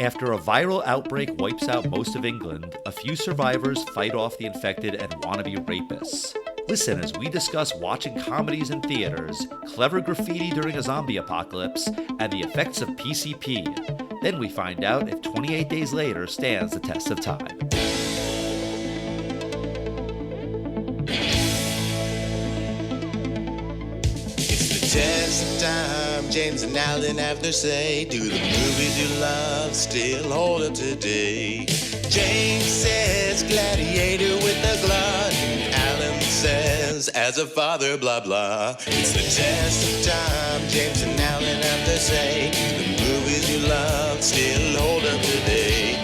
After a viral outbreak wipes out most of England, a few survivors fight off the infected and wannabe rapists. Listen as we discuss watching comedies in theaters, clever graffiti during a zombie apocalypse, and the effects of PCP. Then we find out if 28 Days Later stands the test of time. Test of time, James and Alan have their say. Do the movies you love still hold up today? James says gladiator with a glove, and Alan says as a father blah blah. It's the test of time, James and Alan have their say. Do the movies you love still hold up today?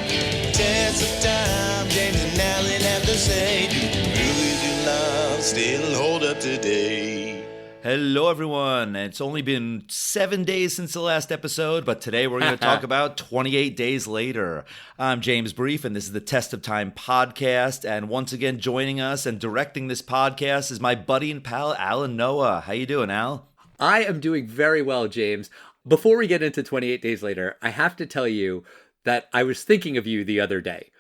Test of time, James and Alan have their say. Do the movies you love still hold up today? Hello, everyone. It's only been 7 days since the last episode, but today we're going to talk about 28 Days Later. I'm James Brief, and this is the Test of Time podcast. And once again, joining us and directing this podcast is my buddy and pal, Alan Noah. How you doing, Al? I am doing very well, James. Before we get into 28 Days Later, I have to tell you that I was thinking of you the other day.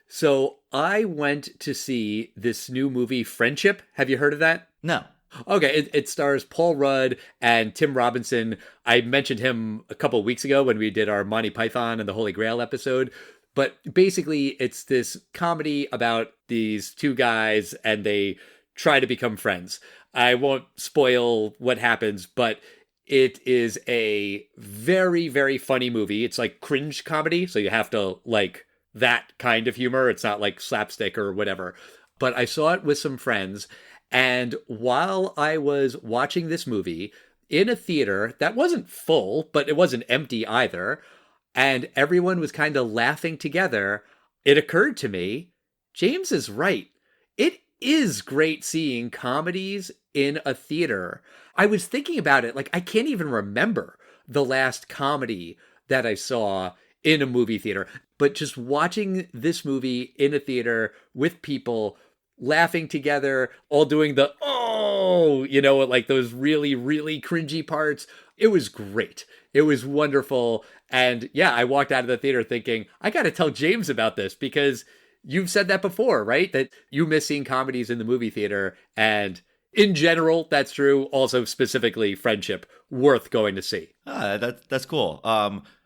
So I went to see this new movie, Friendship. Have you heard of that? No. Okay, it stars Paul Rudd and Tim Robinson. I mentioned him a couple of weeks ago when we did our Monty Python and the Holy Grail episode. But basically, it's this comedy about these two guys and they try to become friends. I won't spoil what happens, but it is a very, very funny movie. It's like cringe comedy, so you have to like that kind of humor. It's not like slapstick or whatever. But I saw it with some friends. And while I was watching this movie in a theater that wasn't full, but it wasn't empty either, and everyone was kind of laughing together, it occurred to me, James is right. It is great seeing comedies in a theater. I was thinking about it, like I can't even remember the last comedy that I saw in a movie theater, but just watching this movie in a theater with people laughing together, all doing the, like those really, really cringy parts. It was great. It was wonderful. And yeah, I walked out of the theater thinking, I got to tell James about this because you've said that before, right? That you miss seeing comedies in the movie theater. And in general, that's true. Also, specifically, Friendship, worth going to see. That's cool.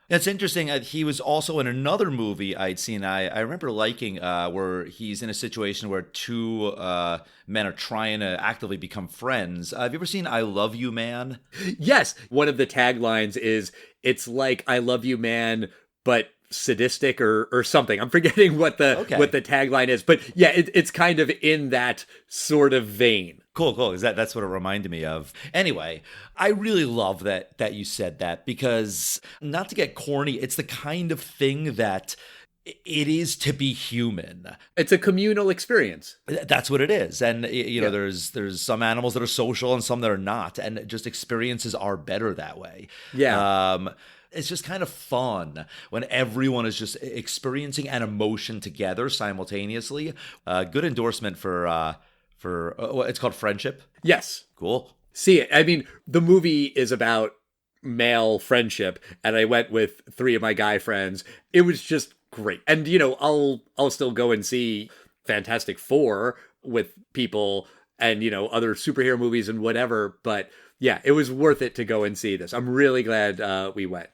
It's interesting. He was also in another movie I'd seen. I remember liking where he's in a situation where two men are trying to actively become friends. Have you ever seen I Love You, Man? Yes. One of the taglines is, it's like I Love You, Man, but sadistic or something. I'm forgetting what the tagline is. But yeah, it's kind of in that sort of vein. Cool. Because that's what it reminded me of. Anyway, I really love that you said that because, not to get corny, it's the kind of thing that it is to be human. It's a communal experience. That's what it is. And, there's some animals that are social and some that are not. And just experiences are better that way. Yeah. It's just kind of fun when everyone is just experiencing an emotion together simultaneously. Good endorsement for it's called Friendship. Yes. Cool. See it. I mean, the movie is about male friendship, and I went with 3 of my guy friends. It was just great. And, I'll still go and see Fantastic Four with people and, other superhero movies and whatever. But yeah, it was worth it to go and see this. I'm really glad we went.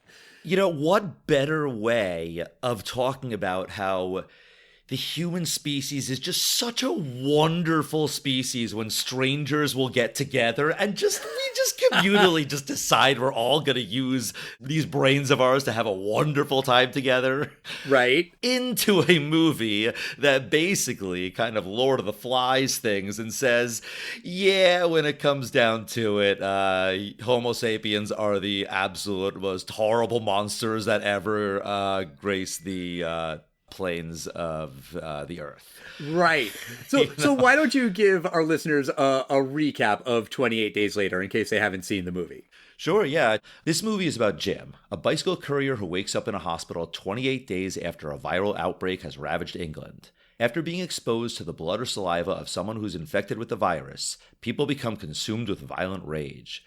What better way of talking about how the human species is just such a wonderful species when strangers will get together and we just communally just decide we're all going to use these brains of ours to have a wonderful time together. Right. Into a movie that basically kind of Lord of the Flies things and says, yeah, when it comes down to it, Homo sapiens are the absolute most horrible monsters that ever grace the plains of the earth. Right. So why don't you give our listeners a recap of 28 Days Later in case they haven't seen the movie? Sure, yeah. This movie is about Jim, a bicycle courier who wakes up in a hospital 28 days after a viral outbreak has ravaged England. After being exposed to the blood or saliva of someone who's infected with the virus, people become consumed with violent rage.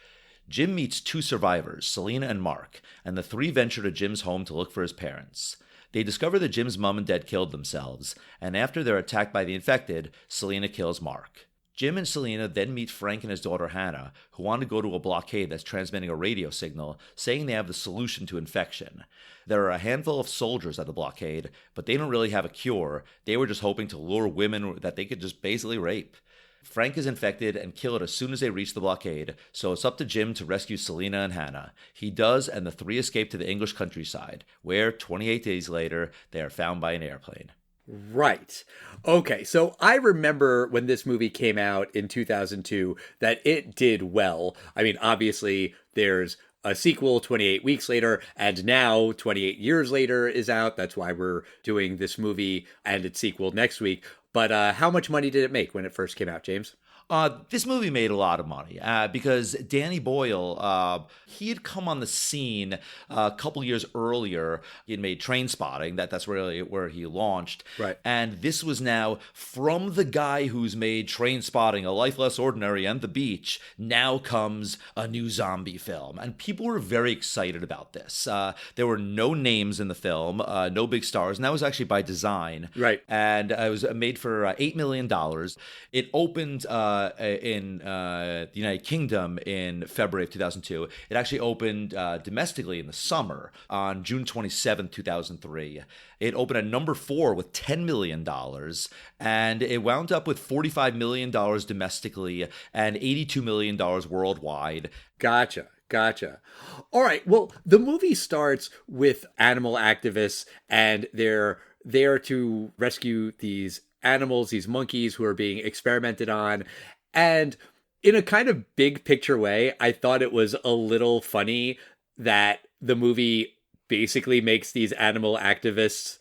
Jim meets 2 survivors, Selena and Mark, and the 3 venture to Jim's home to look for his parents. They discover that Jim's mom and dad killed themselves, and after they're attacked by the infected, Selena kills Mark. Jim and Selena then meet Frank and his daughter Hannah, who want to go to a blockade that's transmitting a radio signal saying they have the solution to infection. There are a handful of soldiers at the blockade, but they don't really have a cure. They were just hoping to lure women that they could just basically rape. Frank is infected and killed as soon as they reach the blockade, so it's up to Jim to rescue Selena and Hannah. He does, and the three escape to the English countryside, where, 28 days later, they are found by an airplane. Right. Okay, so I remember when this movie came out in 2002 that it did well. I mean, obviously, there's a sequel 28 weeks later, and now 28 years later is out. That's why we're doing this movie and its sequel next week. But how much money did it make when it first came out, James? This movie made a lot of money because Danny Boyle, he had come on the scene a couple years earlier. He had made Trainspotting. That's really where he launched. Right. And this was now from the guy who's made Trainspotting, A Life Less Ordinary, and The Beach. Now comes a new zombie film. And people were very excited about this. There were no names in the film, no big stars. And that was actually by design. Right. And it was made for $8 million. It opened in the United Kingdom in February of 2002. It actually opened domestically in the summer on June 27, 2003. It opened at number 4 with $10 million, and it wound up with $45 million domestically and $82 million worldwide. Gotcha. All right. Well, the movie starts with animal activists, and they're there to rescue these animals, these monkeys who are being experimented on. And in a kind of big picture way, I thought it was a little funny that the movie basically makes these animal activists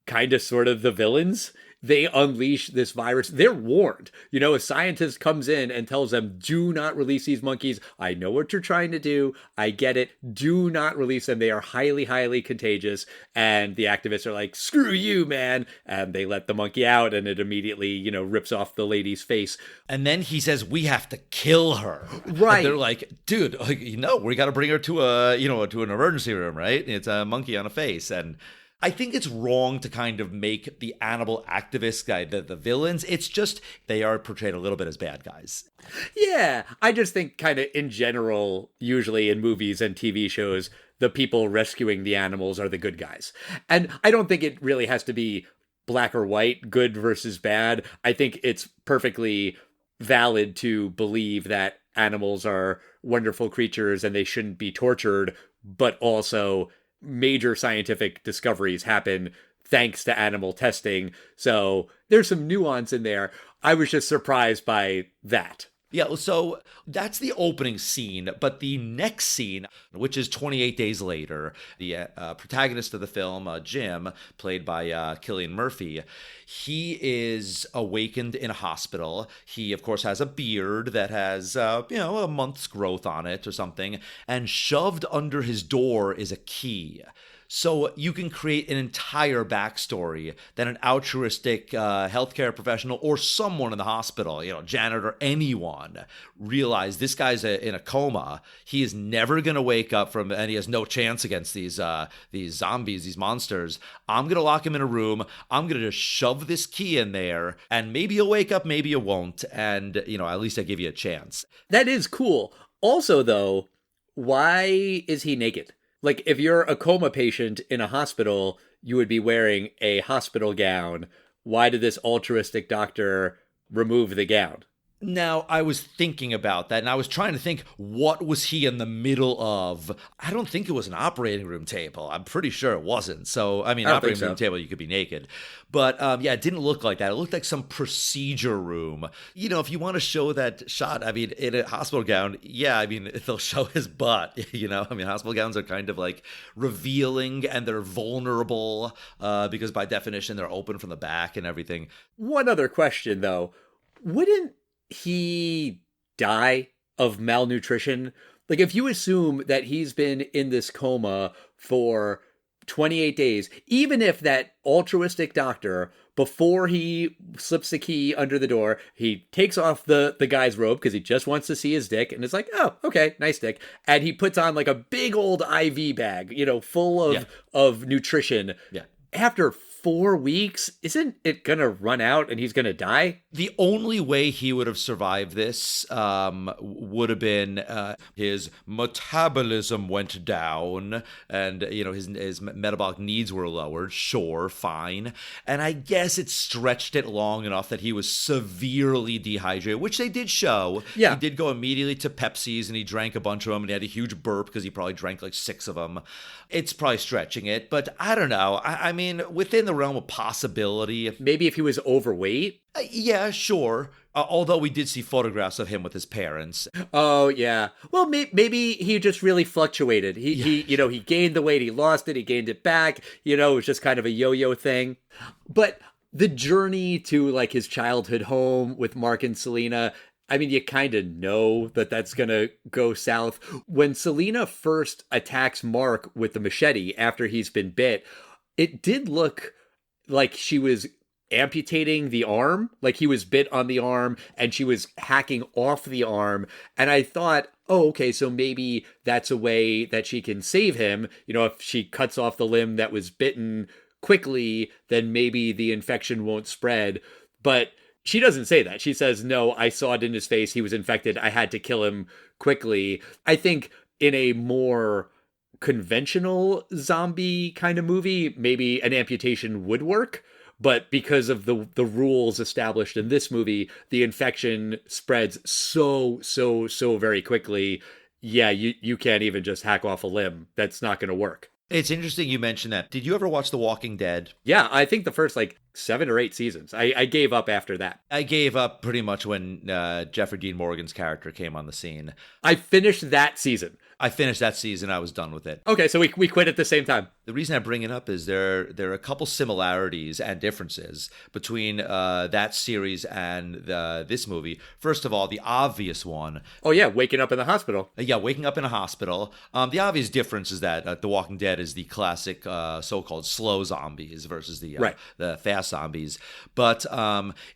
kind of sort of the villains. They unleash this virus. They're warned. You know, a scientist comes in and tells them, do not release these monkeys. I know what you're trying to do. I get it. Do not release them. They are highly, highly contagious. And the activists are like, screw you, man. And they let the monkey out, and it immediately, rips off the lady's face. And then he says, we have to kill her. Right. And they're like, dude, we got to bring her to to an emergency room, right? It's a monkey on a face. And I think it's wrong to kind of make the animal activist guy the villains. It's just they are portrayed a little bit as bad guys. Yeah, I just think kind of in general, usually in movies and TV shows, the people rescuing the animals are the good guys. And I don't think it really has to be black or white, good versus bad. I think it's perfectly valid to believe that animals are wonderful creatures and they shouldn't be tortured, but also major scientific discoveries happen thanks to animal testing. So there's some nuance in there. I was just surprised by that. Yeah, so that's the opening scene, but the next scene, which is 28 days later, the protagonist of the film, Jim, played by Cillian Murphy, he is awakened in a hospital. He, of course, has a beard that has, a month's growth on it or something, and shoved under his door is a key. So you can create an entire backstory that an altruistic healthcare professional or someone in the hospital, janitor, anyone, realize this guy's in a coma. He is never going to wake up from, and he has no chance against these zombies, these monsters. I'm going to lock him in a room. I'm going to just shove this key in there, and maybe you'll wake up, maybe you won't. And, at least I give you a chance. That is cool. Also, though, why is he naked? Like, if you're a coma patient in a hospital, you would be wearing a hospital gown. Why did this altruistic doctor remove the gown? Now, I was thinking about that, and I was trying to think, what was he in the middle of? I don't think it was an operating room table. I'm pretty sure it wasn't. So, operating room table, you could be naked. But, it didn't look like that. It looked like some procedure room. If you want to show that shot, in a hospital gown, they'll show his butt, hospital gowns are kind of like revealing, and they're vulnerable because by definition, they're open from the back and everything. One other question, though. Wouldn't he die of malnutrition? Like, if you assume that he's been in this coma for 28 days, even if that altruistic doctor, before he slips the key under the door, he takes off the guy's robe because he just wants to see his dick, and it's like, oh, okay, nice dick, and he puts on like a big old IV bag, full of nutrition. Yeah. after 4 weeks, isn't it gonna run out and he's gonna die? The only way he would have survived this would have been his metabolism went down, and his metabolic needs were lowered. Sure, fine, and I guess it stretched it long enough that he was severely dehydrated, which they did show. Yeah, he did go immediately to Pepsi's and he drank a bunch of them, and he had a huge burp because he probably drank like 6 of them. It's probably stretching it, but I don't know. I mean, within the realm of possibility. Maybe if he was overweight. Yeah, sure. Although we did see photographs of him with his parents. Oh, yeah. Well, maybe he just really fluctuated. He gained the weight, he lost it, he gained it back. It was just kind of a yo-yo thing. But the journey to like his childhood home with Mark and Selena, I mean, you kind of know that that's going to go south. When Selena first attacks Mark with the machete after he's been bit, it did look like she was amputating the arm, like he was bit on the arm and she was hacking off the arm. And I thought, oh, okay, so maybe that's a way that she can save him. If she cuts off the limb that was bitten quickly, then maybe the infection won't spread. But she doesn't say that. She says, no, I saw it in his face. He was infected. I had to kill him quickly. I think in a more conventional zombie kind of movie, maybe an amputation would work. But because of the rules established in this movie, the infection spreads so very quickly. Yeah, you can't even just hack off a limb. That's not going to work. It's interesting you mentioned that. Did you ever watch The Walking Dead? Yeah, I think the first 7 or 8 seasons. I gave up after that. I gave up pretty much when Jeffrey Dean Morgan's character came on the scene. I finished that season. I finished that season. I was done with it. Okay, so we quit at the same time. The reason I bring it up is there are a couple similarities and differences between that series and this movie. First of all, the obvious one. Oh, yeah, waking up in the hospital. Yeah, waking up in a hospital. The obvious difference is that The Walking Dead is the classic so-called slow zombies versus the fast zombies. But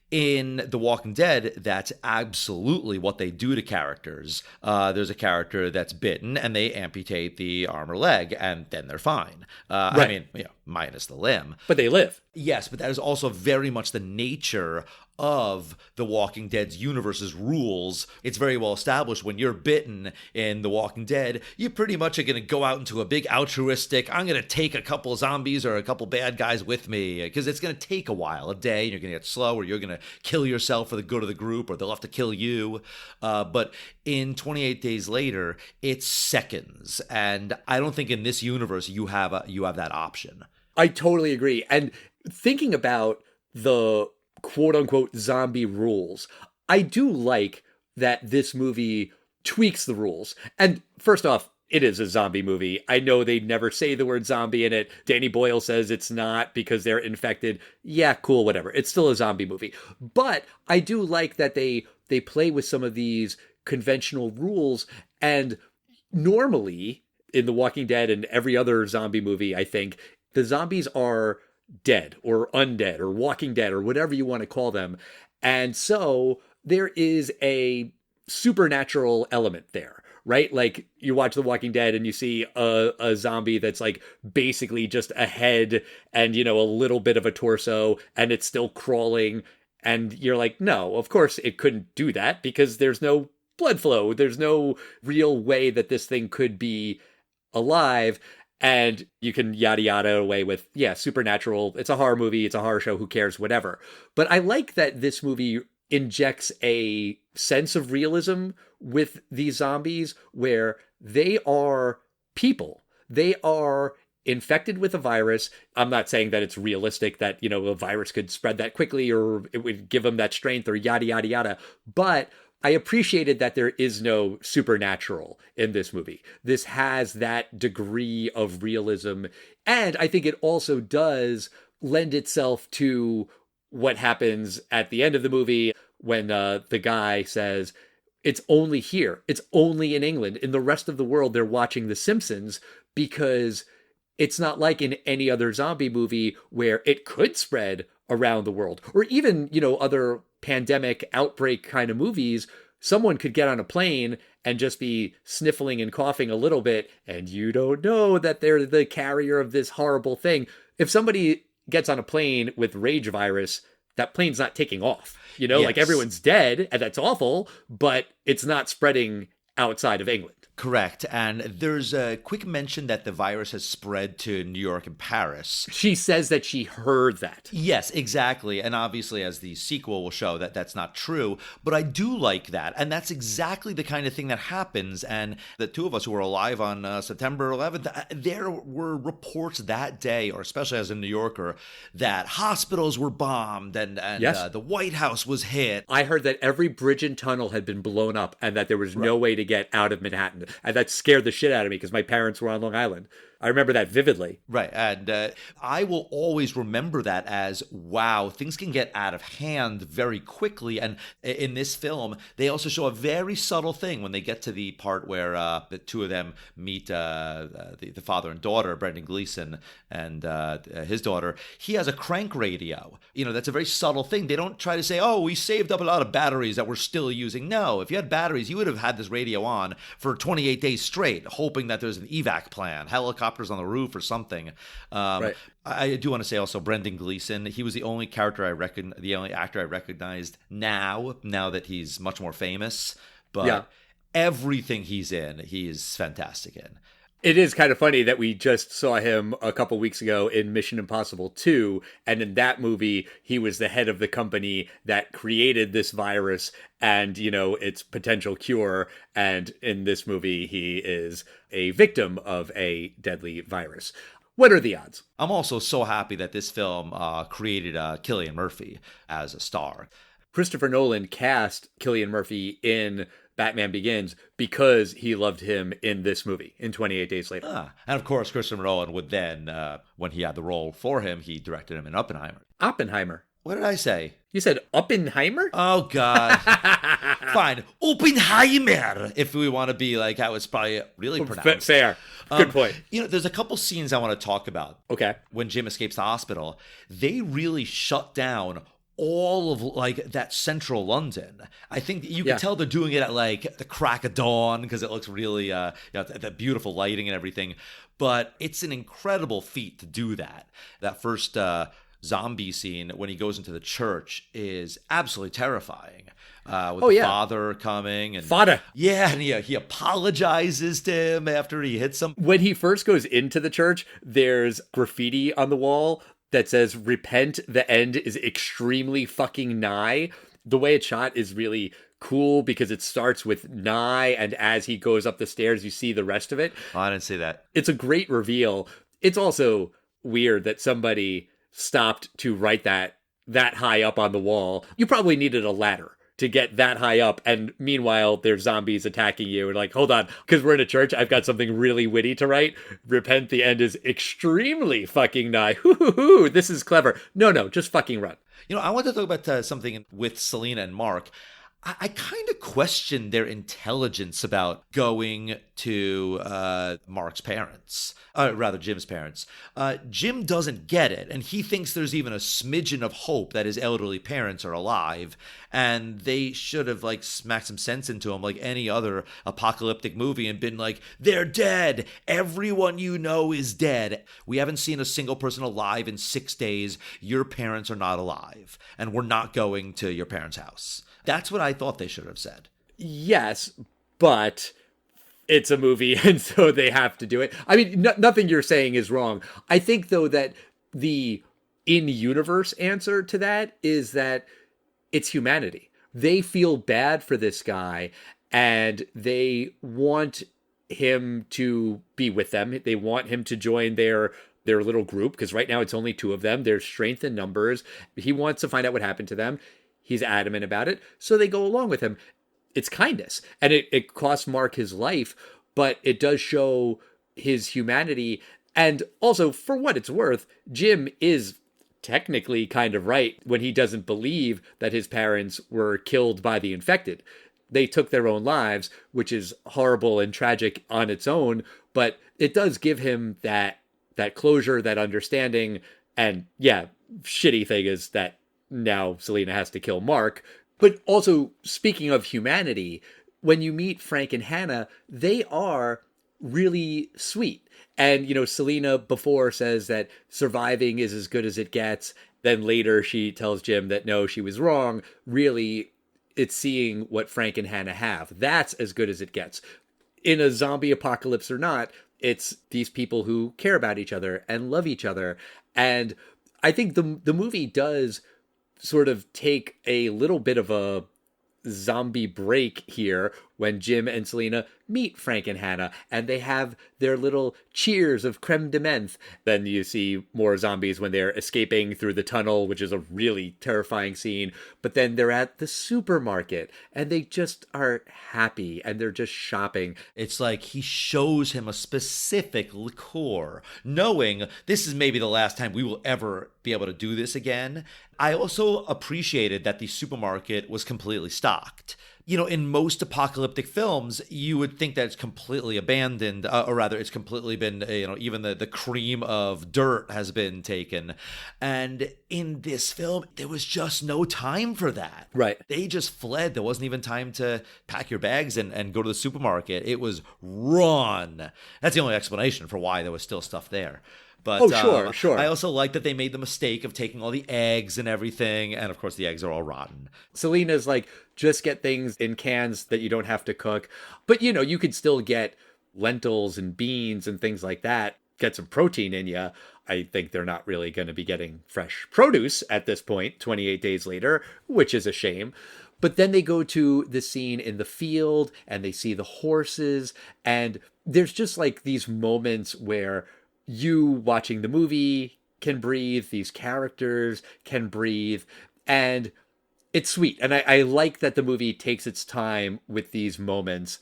in The Walking Dead, that's absolutely what they do to characters. There's a character that's bitten and they amputate the arm or leg and then they're fine. Right. I mean, minus the limb. But they live. Yes, but that is also very much the nature of The Walking Dead's universe's rules. It's very well established when you're bitten in The Walking Dead, you pretty much are going to go out into a big altruistic, I'm going to take a couple zombies or a couple bad guys with me, because it's going to take a while, a day, and you're going to get slow, or you're going to kill yourself for the good of the group, or they'll have to kill you. But in 28 Days Later, it's seconds, and I don't think in this universe you have that option. I totally agree. And thinking about the quote-unquote zombie rules, I do like that this movie tweaks the rules. And first off, it is a zombie movie. I know they never say the word zombie in it. Danny Boyle says it's not because they're infected. Yeah, cool, whatever. It's still a zombie movie. But I do like that they play with some of these conventional rules. And normally, in The Walking Dead and every other zombie movie, I think, the zombies are dead or undead or walking dead or whatever you want to call them. And so there is a supernatural element there, right? Like you watch The Walking Dead and you see a zombie that's like basically just a head and, a little bit of a torso and it's still crawling. And you're like, no, of course it couldn't do that because there's no blood flow. There's no real way that this thing could be alive. And you can yada yada away with, supernatural. It's a horror movie. It's a horror show. Who cares? Whatever. But I like that this movie injects a sense of realism with these zombies where they are people. They are infected with a virus. I'm not saying that it's realistic that, a virus could spread that quickly or it would give them that strength or yada, yada, yada. But I appreciated that there is no supernatural in this movie. This has that degree of realism. And I think it also does lend itself to what happens at the end of the movie when the guy says, it's only here. It's only in England. In the rest of the world, they're watching The Simpsons because it's not like in any other zombie movie where it could spread around the world. Or even, other pandemic outbreak kind of movies, someone could get on a plane and just be sniffling and coughing a little bit, and you don't know that they're the carrier of this horrible thing. If somebody gets on a plane with rage virus, that plane's not taking off. You know, Yes. like everyone's dead, and that's awful, but it's not spreading outside of England. Correct. And there's a quick mention that the virus has spread to New York and Paris. She says that she heard that. Yes, exactly. And obviously, as the sequel will show, that that's not true. But I do like that. And that's exactly the kind of thing that happens. And the two of us who were alive on September 11th, there were reports that day, or especially as a New Yorker, that hospitals were bombed and Yes. the White House was hit. I heard that every bridge and tunnel had been blown up and that there was no way to get out of Manhattan. And that scared the shit out of me because my parents were on Long Island. I remember that vividly. Right. And I will always remember that as, wow, things can get out of hand very quickly. And in this film, they also show a very subtle thing when they get to the part where the two of them meet the father and daughter, Brendan Gleeson and his daughter. He has a crank radio. You know, that's a very subtle thing. They don't try to say, oh, we saved up a lot of batteries that we're still using. No, if you had batteries, you would have had this radio on for 28 days straight, hoping that there's an evac plan, helicopters on the roof or something. Right. I do want to say also Brendan Gleeson. He was the only the only actor I recognized now that he's much more famous. But everything he's in, he is fantastic in. It is kind of funny that we just saw him a couple weeks ago in Mission Impossible 2, and in that movie, he was the head of the company that created this virus and, you know, its potential cure, and in this movie, he is a victim of a deadly virus. What are the odds? I'm also so happy that this film created Cillian Murphy as a star. Christopher Nolan cast Cillian Murphy in Batman Begins because he loved him in this movie, in 28 Days Later. And of course, Christopher Nolan would then, when he had the role for him, he directed him in Oppenheimer. Oppenheimer. What did I say? You said Oppenheimer? Oh, God. Fine. Oppenheimer, if we want to be like how it's probably really pronounced. Fair. Good point. You know, there's a couple scenes I want to talk about. Okay. When Jim escapes the hospital, they really shut down all of like that central London. I think you can tell they're doing it at like the crack of dawn because it looks really, the beautiful lighting and everything. But it's an incredible feat to do that. That first zombie scene when he goes into the church is absolutely terrifying. With the father coming and Father. Yeah, and he apologizes to him after he hits him. When he first goes into the church, there's graffiti on the wall that says, "Repent, the end is extremely fucking nigh." The way it's shot is really cool because it starts with nigh, and as he goes up the stairs, you see the rest of it. Oh, I didn't see that. It's a great reveal. It's also weird that somebody stopped to write that high up on the wall. You probably needed a ladder to get that high up, and meanwhile there's zombies attacking you, and like, hold on, because we're in a church, I've got something really witty to write. Repent, the end is extremely fucking nigh. Hoo, this is clever. No, just fucking run. You know, I want to talk about something with Selena and Mark. I kind of question their intelligence about going to Mark's parents, rather Jim's parents. Jim doesn't get it, and he thinks there's even a smidgen of hope that his elderly parents are alive, and they should have like smacked some sense into him like any other apocalyptic movie and been like, they're dead. Everyone you know is dead. We haven't seen a single person alive in 6 days. Your parents are not alive, and we're not going to your parents' house. That's what I thought they should have said. Yes, but it's a movie, and so they have to do it. I mean, nothing you're saying is wrong. I think, though, that the in-universe answer to that is that it's humanity. They feel bad for this guy, and they want him to be with them. They want him to join their little group, because right now it's only 2 of them. There's strength in numbers. He wants to find out what happened to them. He's adamant about it, so they go along with him. It's kindness, and it costs Mark his life, but it does show his humanity. And also, for what it's worth, Jim is technically kind of right when he doesn't believe that his parents were killed by the infected. They took their own lives, which is horrible and tragic on its own, but it does give him that closure, that understanding. And yeah, shitty thing is that now Selena has to kill Mark. But also, speaking of humanity, when you meet Frank and Hannah, they are really sweet. And, Selena before says that surviving is as good as it gets. Then later she tells Jim that no, she was wrong. Really, it's seeing what Frank and Hannah have. That's as good as it gets. In a zombie apocalypse or not, it's these people who care about each other and love each other. And I think the movie does sort of take a little bit of a zombie break here when Jim and Selena meet Frank and Hannah, and they have their little cheers of creme de menthe. Then you see more zombies when they're escaping through the tunnel, which is a really terrifying scene. But then they're at the supermarket, and they just are happy, and they're just shopping. It's like he shows him a specific liqueur, knowing this is maybe the last time we will ever be able to do this again. I also appreciated that the supermarket was completely stocked. In most apocalyptic films, you would think that it's completely abandoned, or rather, it's completely been, even the cream of dirt has been taken. And in this film, there was just no time for that. Right. They just fled. There wasn't even time to pack your bags and go to the supermarket. It was run. That's the only explanation for why there was still stuff there. But sure. I also like that they made the mistake of taking all the eggs and everything. And of course, the eggs are all rotten. Selena's like, just get things in cans that you don't have to cook. But, you could still get lentils and beans and things like that. Get some protein in you. I think they're not really going to be getting fresh produce at this point, 28 days later, which is a shame. But then they go to the scene in the field and they see the horses. And there's just like these moments where you watching the movie can breathe, these characters can breathe, and it's sweet. And I like that the movie takes its time with these moments.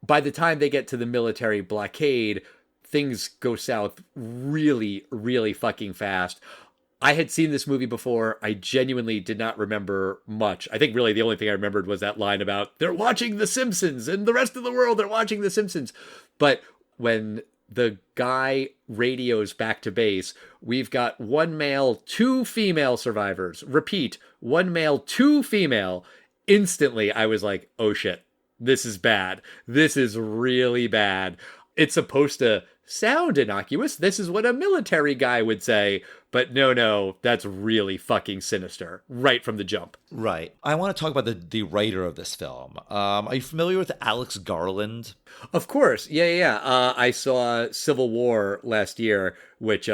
By the time they get to the military blockade, things go south really, really fucking fast. I had seen this movie before. I genuinely did not remember much. I think really the only thing I remembered was that line about they're watching The Simpsons and the rest of the world are watching The Simpsons. But when the guy radios back to base, we've got 1 male, 2 female survivors. Repeat, 1 male, 2 female. Instantly, I was like, oh shit, this is bad. This is really bad. It's supposed to sound innocuous. This is what a military guy would say. But no, that's really fucking sinister right from the jump. Right. I want to talk about the writer of this film. Are you familiar with Alex Garland? Of course. Yeah. I saw Civil War last year, which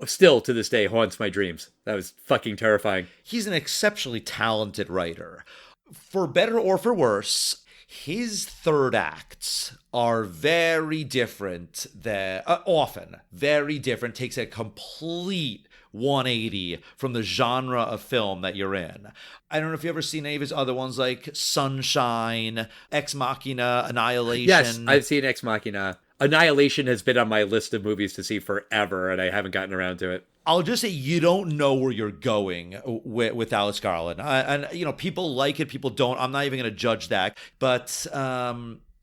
still to this day haunts my dreams. That was fucking terrifying. He's an exceptionally talented writer. For better or for worse, his third acts are very different often very different, takes a complete 180 from the genre of film that you're in. I don't know if you've ever seen any of his other ones like Sunshine, Ex Machina, Annihilation. Yes, I've seen Ex Machina. Annihilation has been on my list of movies to see forever, and I haven't gotten around to it. I'll just say you don't know where you're going with Alex Garland. And people like it, people don't. I'm not even going to judge that. But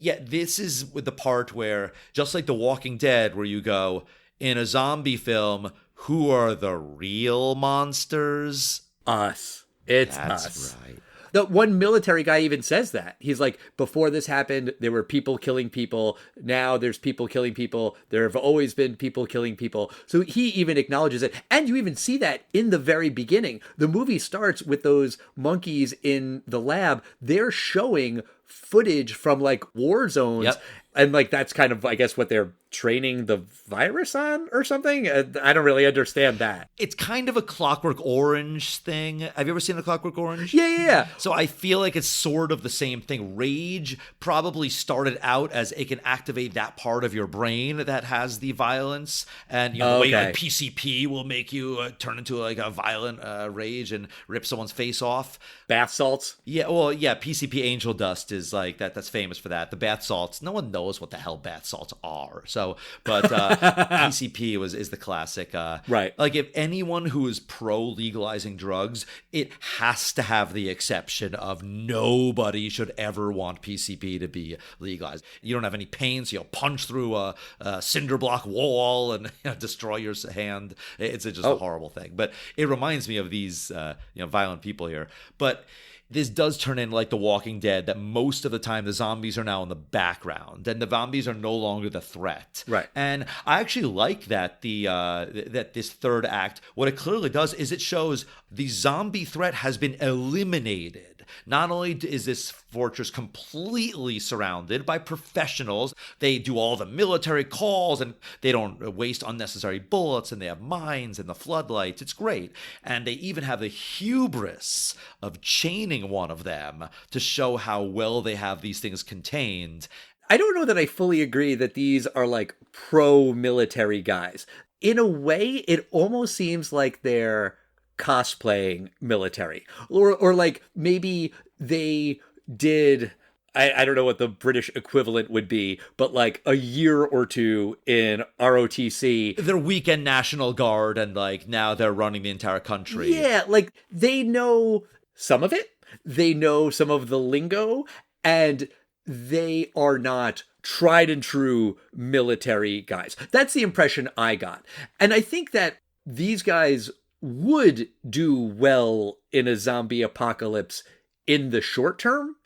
this is the part where, just like The Walking Dead, where you go, in a zombie film, who are the real monsters? Us. It's That's us. Right. The one military guy even says that. He's like, before this happened, there were people killing people. Now there's people killing people. There have always been people killing people. So he even acknowledges it. And you even see that in the very beginning. The movie starts with those monkeys in the lab. They're showing footage from like war zones. Yep. And like, that's kind of, I guess, what they're training the virus on or something. I don't really understand that. It's kind of a Clockwork Orange thing. Have you ever seen a Clockwork Orange? Yeah. So I feel like it's sort of the same thing. Rage probably started out as it can activate that part of your brain that has the violence. And the way like PCP will make you turn into like a violent rage and rip someone's face off. Bath salts? Yeah, well, PCP angel dust is like that. That's famous for that. The bath salts, no one knows what the hell bath salts are. So, but PCP is the classic. Right. Like if anyone who is pro legalizing drugs, it has to have the exception of nobody should ever want PCP to be legalized. You don't have any pain, so you'll punch through a cinder block wall and destroy your hand. It's just a horrible thing. But it reminds me of these violent people here. But this does turn in like The Walking Dead, that most of the time the zombies are now in the background and the zombies are no longer the threat. Right. And I actually like that that this third act, what it clearly does is it shows the zombie threat has been eliminated. Not only is this fortress completely surrounded by professionals, they do all the military calls and they don't waste unnecessary bullets and they have mines and the floodlights. It's great. And they even have the hubris of chaining one of them to show how well they have these things contained. I don't know that I fully agree that these are like pro-military guys. In a way, it almost seems like they're cosplaying military, or like maybe they did, I don't know what the British equivalent would be, but like a year or two in ROTC. They're weekend National Guard and like now they're running the entire country. Yeah, like they know some of it. They know some of the lingo, and they are not tried and true military guys. That's the impression I got. And I think that these guys would do well in a zombie apocalypse in the short term.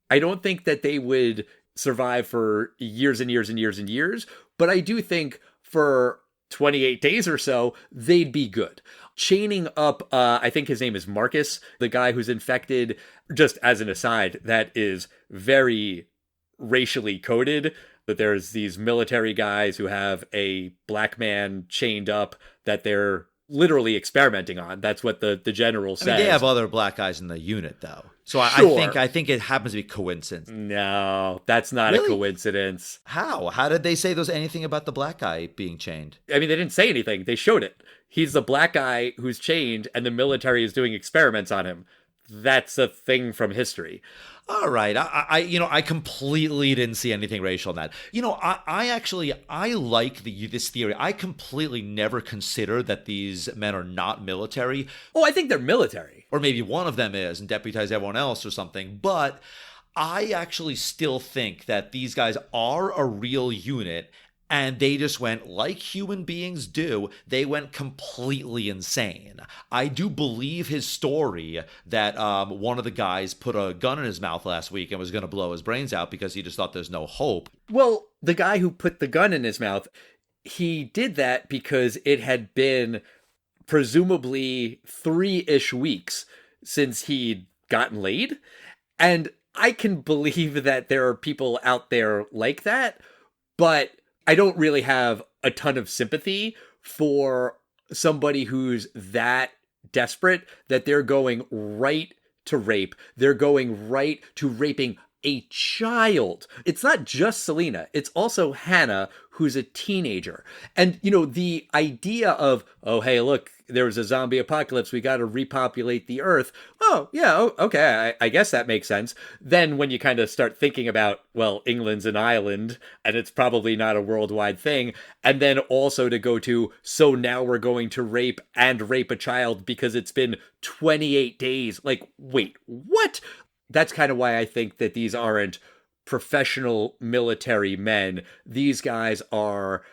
I don't think that they would survive for years and years and years and years, but I do think for 28 days or so, they'd be good. Chaining up, I think his name is Marcus, the guy who's infected, just as an aside, that is very racially coded, that there's these military guys who have a black man chained up that they're literally experimenting on. That's what the general says. I mean, they have other black guys in the unit, though. So Sure. I think it happens to be coincidence. No, that's not Really? a coincidence. How? How did they say there's anything about the black guy being chained? I mean, they didn't say anything. They showed it. He's the black guy who's chained, and the military is doing experiments on him. That's a thing from history. All right. I completely didn't see anything racial in that. I like this theory. I completely never considered that these men are not military. Oh, I think they're military. Or maybe one of them is and deputize everyone else or something. But I actually still think that these guys are a real unit. And they just went, like human beings do, they went completely insane. I do believe his story that one of the guys put a gun in his mouth last week and was going to blow his brains out because he just thought there's no hope. Well, the guy who put the gun in his mouth, he did that because it had been presumably 3-ish weeks since he'd gotten laid. And I can believe that there are people out there like that, but I don't really have a ton of sympathy for somebody who's that desperate that they're going right to rape. They're going right to raping a child. It's not just Selena. It's also Hannah, who's a teenager. And, the idea of, oh, hey, look, there was a zombie apocalypse. We got to repopulate the earth. Oh, yeah, okay. I guess that makes sense. Then when you kind of start thinking about, well, England's an island and it's probably not a worldwide thing. And then also to go to, so now we're going to rape a child because it's been 28 days. Like, wait, what? That's kind of why I think that these aren't professional military men. These guys are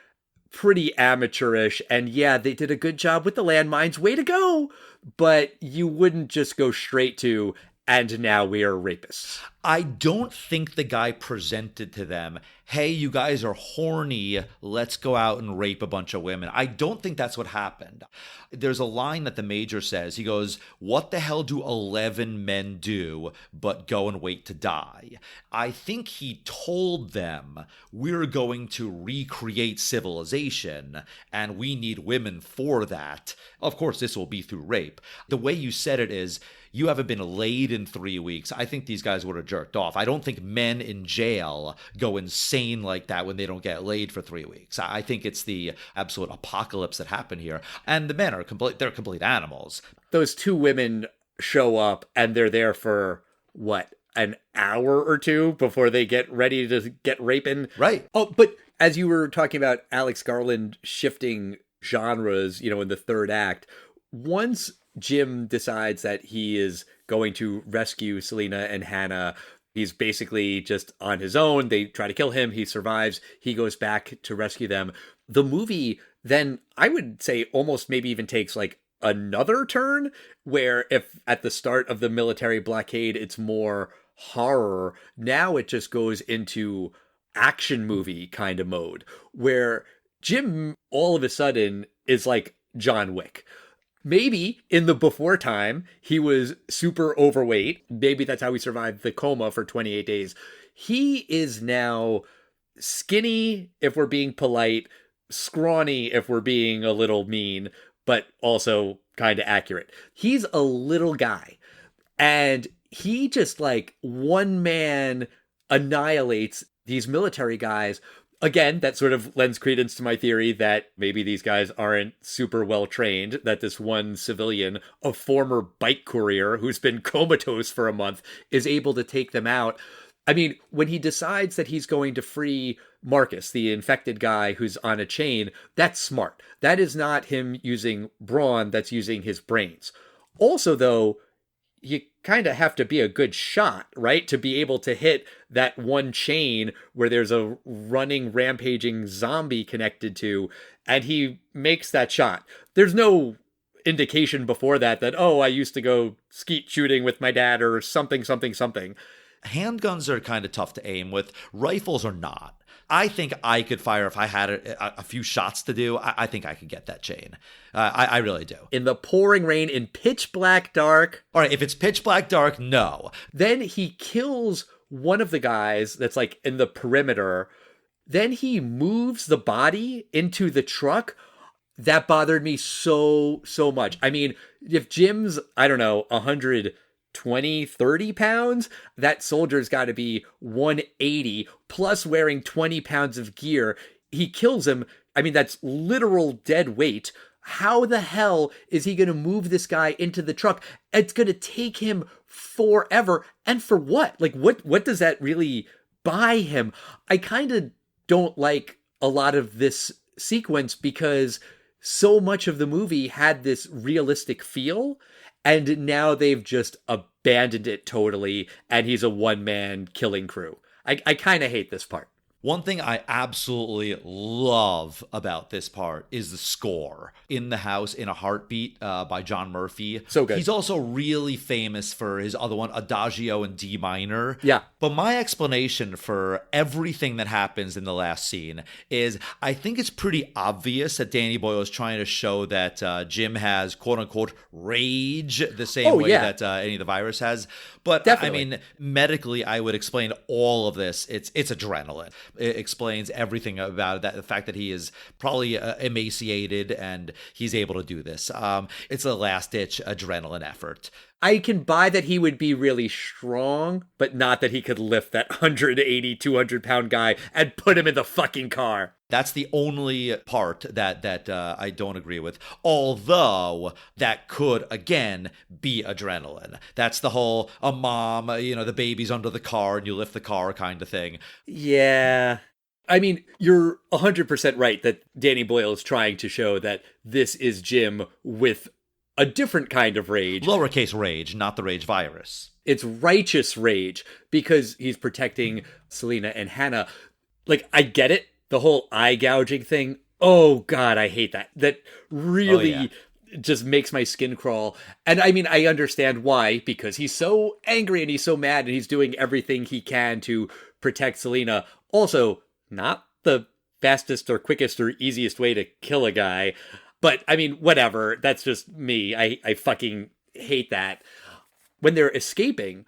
pretty amateurish, and yeah, they did a good job with the landmines. Way to go! But you wouldn't just go straight to, and now we are rapists. I don't think the guy presented to them, hey, you guys are horny, let's go out and rape a bunch of women. I don't think that's what happened. There's a line that the major says. He goes, what the hell do 11 men do but go and wait to die? I think he told them, we're going to recreate civilization, and we need women for that. Of course, this will be through rape. The way you said it is, you haven't been laid in 3 weeks. I think these guys would have jerked off. I don't think men in jail go insane like that when they don't get laid for 3 weeks. I think it's the absolute apocalypse that happened here. And the men are they're complete animals. Those 2 women show up and they're there for, what, an hour or 2 before they get ready to get raping? Right. Oh, but as you were talking about Alex Garland shifting genres, in the third act, once Jim decides that he is going to rescue Selena and Hannah, he's basically just on his own. They try to kill him. He survives. He goes back to rescue them. The movie then, I would say, almost maybe even takes like another turn where if at the start of the military blockade it's more horror, now it just goes into action movie kind of mode where Jim all of a sudden is like John Wick. Maybe in the before time, he was super overweight. Maybe that's how he survived the coma for 28 days. He is now skinny, if we're being polite, scrawny, if we're being a little mean, but also kind of accurate. He's a little guy. And he just like one man annihilates these military guys. Again, that sort of lends credence to my theory that maybe these guys aren't super well trained, that this one civilian, a former bike courier who's been comatose for a month, is able to take them out. I mean, when he decides that he's going to free Marcus, the infected guy who's on a chain, that's smart. That is not him using brawn, that's using his brains. Also, though, you kind of have to be a good shot, right? To be able to hit that one chain where there's a running, rampaging zombie connected to, and he makes that shot. There's no indication before that, oh, I used to go skeet shooting with my dad or something. Handguns are kind of tough to aim with. Rifles are not. I think I could fire if I had a few shots to do. I think I could get that chain. I really do. In the pouring rain, in pitch black dark. All right, if it's pitch black dark, no. Then he kills one of the guys that's like in the perimeter. Then he moves the body into the truck. That bothered me so much. I mean, if Jim's, I don't know, 120, 30 pounds, that soldier's got to be 180 plus wearing 20 pounds of gear. He kills him. I mean, that's literal dead weight. How the hell is he going to move this guy into the truck? It's going to take him forever. And for what? Like, what does that really buy him? I kind of don't like a lot of this sequence because so much of the movie had this realistic feel. And now they've just abandoned it totally, and he's a one-man killing crew. I kind of hate this part. One thing I absolutely love about this part is the score. In the House in a Heartbeat by John Murphy. So good. He's also really famous for his other one, Adagio in D minor. Yeah. But my explanation for everything that happens in the last scene is I think it's pretty obvious that Danny Boyle is trying to show that Jim has quote-unquote rage the same way that any of the virus has. But definitely. I mean, medically, I would explain all of this. It's adrenaline. It explains everything about it, that the fact that he is probably emaciated and he's able to do this. It's a last-ditch adrenaline effort. I can buy that he would be really strong, but not that he could lift that 180, 200-pound guy and put him in the fucking car. That's the only part that I don't agree with. Although that could, again, be adrenaline. That's the whole, a mom, the baby's under the car and you lift the car kind of thing. Yeah. I mean, you're 100% right that Danny Boyle is trying to show that this is Jim with a different kind of rage. Lowercase rage, not the rage virus. It's righteous rage because he's protecting Selena and Hannah. Like, I get it. The whole eye gouging thing. Oh, God, I hate that. That really just makes my skin crawl. And I mean, I understand why, because he's so angry and he's so mad and he's doing everything he can to protect Selena. Also, not the fastest or quickest or easiest way to kill a guy. But I mean, whatever. That's just me. I fucking hate that. When they're escaping,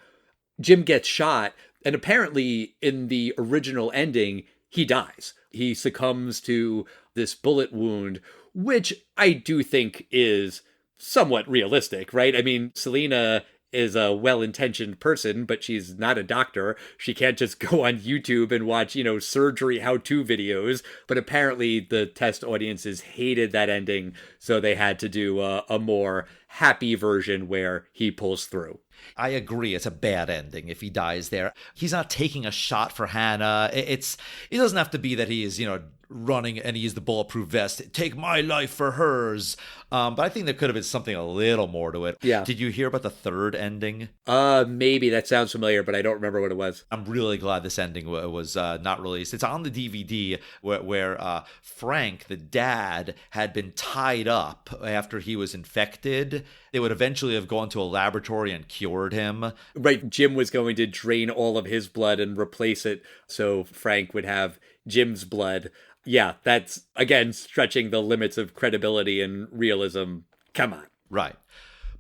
Jim gets shot. And apparently in the original ending, he dies. He succumbs to this bullet wound, which I do think is somewhat realistic, right? I mean, Selena is a well-intentioned person, but she's not a doctor. She can't just go on YouTube and watch, surgery how-to videos. But apparently the test audiences hated that ending, so they had to do a more happy version where he pulls through. I agree. It's a bad ending if he dies there. He's not taking a shot for Hannah. It doesn't have to be that he is, running and he used the bulletproof vest. Take my life for hers. But I think there could have been something a little more to it. Yeah. Did you hear about the third ending? Maybe that sounds familiar, but I don't remember what it was. I'm really glad this ending was not released. It's on the DVD where Frank, the dad, had been tied up after he was infected. They would eventually have gone to a laboratory and cured him. Right. Jim was going to drain all of his blood and replace it so Frank would have Jim's blood. Yeah, that's, again, stretching the limits of credibility and realism. Come on. Right.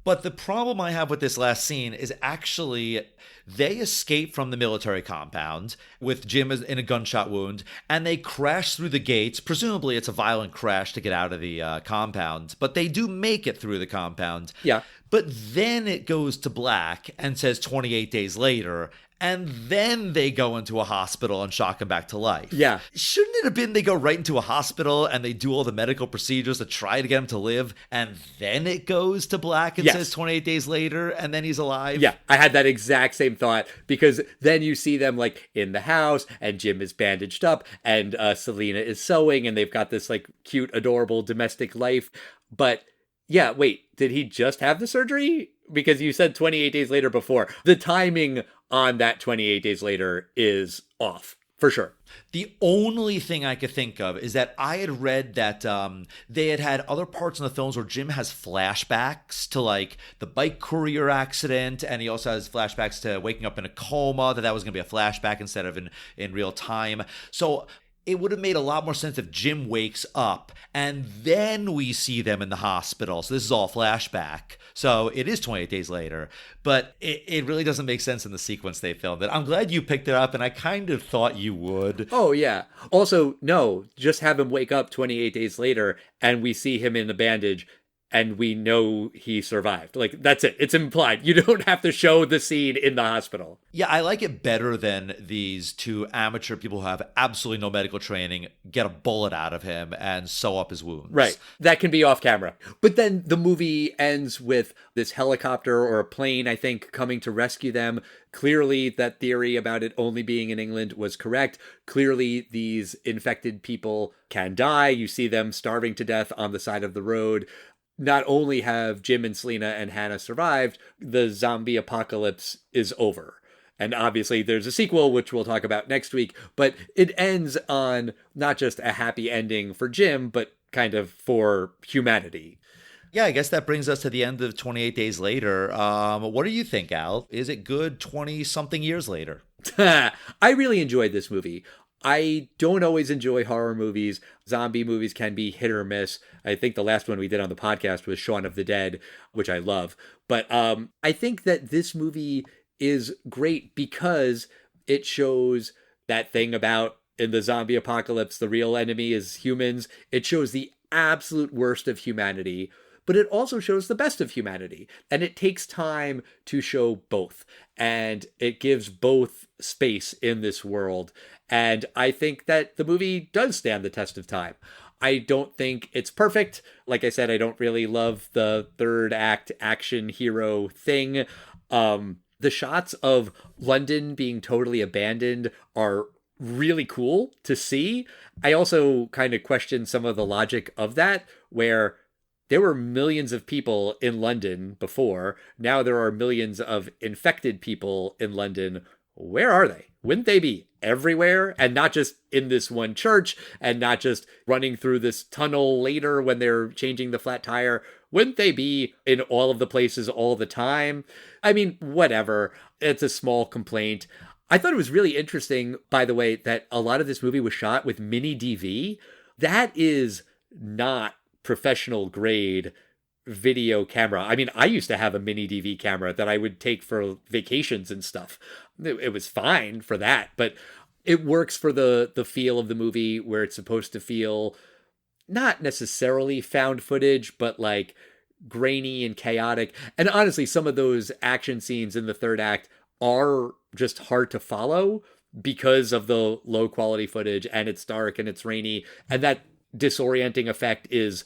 But the problem I have with this last scene is actually they escape from the military compound with Jim in a gunshot wound, and they crash through the gates. Presumably it's a violent crash to get out of the compound, but they do make it through the compound. Yeah. But then it goes to black and says 28 days later, and then they go into a hospital and shock him back to life. Yeah. Shouldn't it have been they go right into a hospital and they do all the medical procedures to try to get him to live, and then it goes to black and says 28 days later, and then he's alive? Yeah, I had that exact same thought, because then you see them like in the house and Jim is bandaged up and Selena is sewing and they've got this like cute, adorable domestic life. But yeah, wait, did he just have the surgery? Because you said 28 days later before. The timing on that 28 days later is off, for sure. The only thing I could think of is that I had read that they had other parts in the films where Jim has flashbacks to like the bike courier accident, and he also has flashbacks to waking up in a coma, that was going to be a flashback instead of in real time. So it would have made a lot more sense if Jim wakes up and then we see them in the hospital. So this is all flashback. So it is 28 days later, but it really doesn't make sense in the sequence they filmed it. I'm glad you picked it up, and I kind of thought you would. Oh, yeah. Also, no, just have him wake up 28 days later and we see him in a bandage and we know he survived. Like, that's it. It's implied. You don't have to show the scene in the hospital. Yeah, I like it better than these two amateur people who have absolutely no medical training get a bullet out of him and sew up his wounds. Right. That can be off camera. But then the movie ends with this helicopter or a plane, I think, coming to rescue them. Clearly, that theory about it only being in England was correct. Clearly, these infected people can die. You see them starving to death on the side of the road. Not only have Jim and Selena and Hannah survived, the zombie apocalypse is over. And obviously there's a sequel, which we'll talk about next week, but it ends on not just a happy ending for Jim, but kind of for humanity. Yeah, I guess that brings us to the end of 28 Days Later. What do you think, Al? Is it good 20-something years later? I really enjoyed this movie. I don't always enjoy horror movies. Zombie movies can be hit or miss. I think the last one we did on the podcast was Shaun of the Dead, which I love. But I think that this movie is great because it shows that thing about in the zombie apocalypse, the real enemy is humans. It shows the absolute worst of humanity, but it also shows the best of humanity. And it takes time to show both. And it gives both space in this world. And I think that the movie does stand the test of time. I don't think it's perfect. Like I said, I don't really love the third act action hero thing. The shots of London being totally abandoned are really cool to see. I also kind of question some of the logic of that, where there were millions of people in London before. Now there are millions of infected people in London. Where are they? Wouldn't they be everywhere, and not just in this one church, and not just running through this tunnel later when they're changing the flat tire? Wouldn't they be in all of the places all the time? I mean, whatever. It's a small complaint. I thought it was really interesting, by the way, that a lot of this movie was shot with mini DV. That is not professional grade video camera. I mean, I used to have a mini DV camera that I would take for vacations and stuff. It was fine for that, but it works for the feel of the movie, where it's supposed to feel not necessarily found footage, but like grainy and chaotic. And honestly, some of those action scenes in the third act are just hard to follow because of the low quality footage, and it's dark and it's rainy, and that disorienting effect is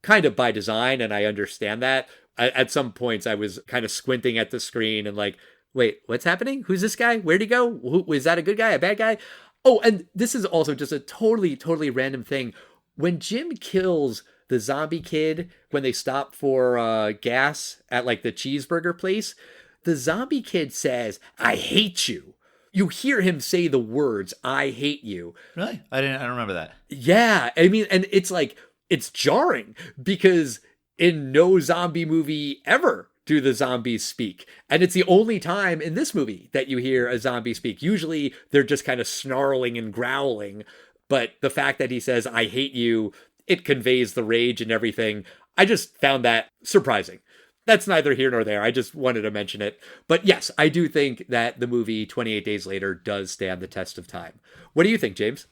kind of by design, and I understand that. At some points I was kind of squinting at the screen and like, wait, what's happening? Who's this guy? Where'd he go? Is that a good guy, a bad guy? Oh, and this is also just a totally random thing. When Jim kills the zombie kid when they stop for gas at like the cheeseburger place, the zombie kid says, "I hate you." You hear him say the words, "I hate you." Really? I don't remember that. Yeah, I mean, and it's like, it's jarring because in no zombie movie ever do the zombies speak. And it's the only time in this movie that you hear a zombie speak. Usually they're just kind of snarling and growling. But the fact that he says, "I hate you," it conveys the rage and everything. I just found that surprising. That's neither here nor there. I just wanted to mention it. But yes, I do think that the movie 28 Days Later does stand the test of time. What do you think, James?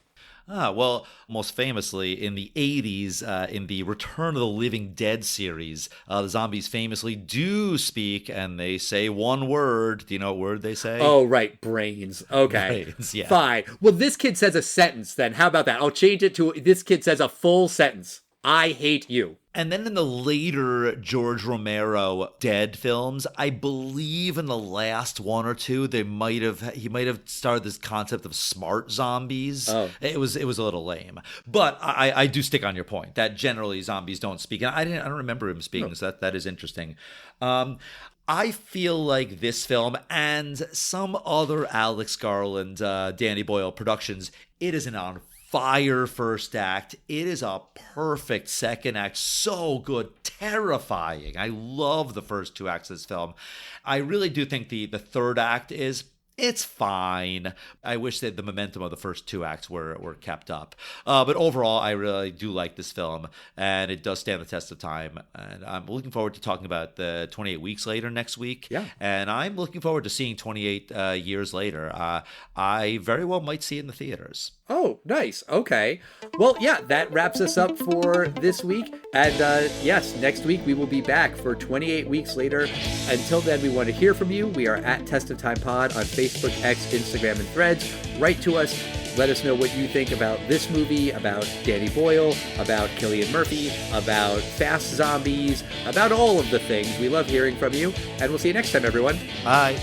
Well, most famously in the 80s, in the Return of the Living Dead series, the zombies famously do speak and they say one word. Do you know what word they say? Oh, right. Brains. Okay. Brains, yeah. Fine. Well, this kid says a sentence then. How about that? I'll change it to this kid says a full sentence. "I hate you." And then in the later George Romero Dead films, I believe in the last one or two, he might have started this concept of smart zombies. Oh. It was a little lame, but I do stick on your point that generally zombies don't speak, and I don't remember him speaking, so that is interesting. I feel like this film and some other Alex Garland, Danny Boyle productions, it is an on fire first act. It is a perfect second act. So good. Terrifying. I love the first two acts of this film. I really do think the third act it's fine. I wish that the momentum of the first two acts were kept up. But overall, I really do like this film, and it does stand the test of time. And I'm looking forward to talking about the 28 Weeks Later next week. Yeah. And I'm looking forward to seeing 28 Years Later. I very well might see it in the theaters. Oh, nice. Okay. Well, yeah, that wraps us up for this week. And yes, next week we will be back for 28 Weeks Later. Until then, we want to hear from you. We are at Test of Time Pod on Facebook, X, Instagram, and Threads. Write to us. Let us know what you think about this movie, about Danny Boyle, about Cillian Murphy, about fast zombies, about all of the things. We love hearing from you. And we'll see you next time, everyone. Bye.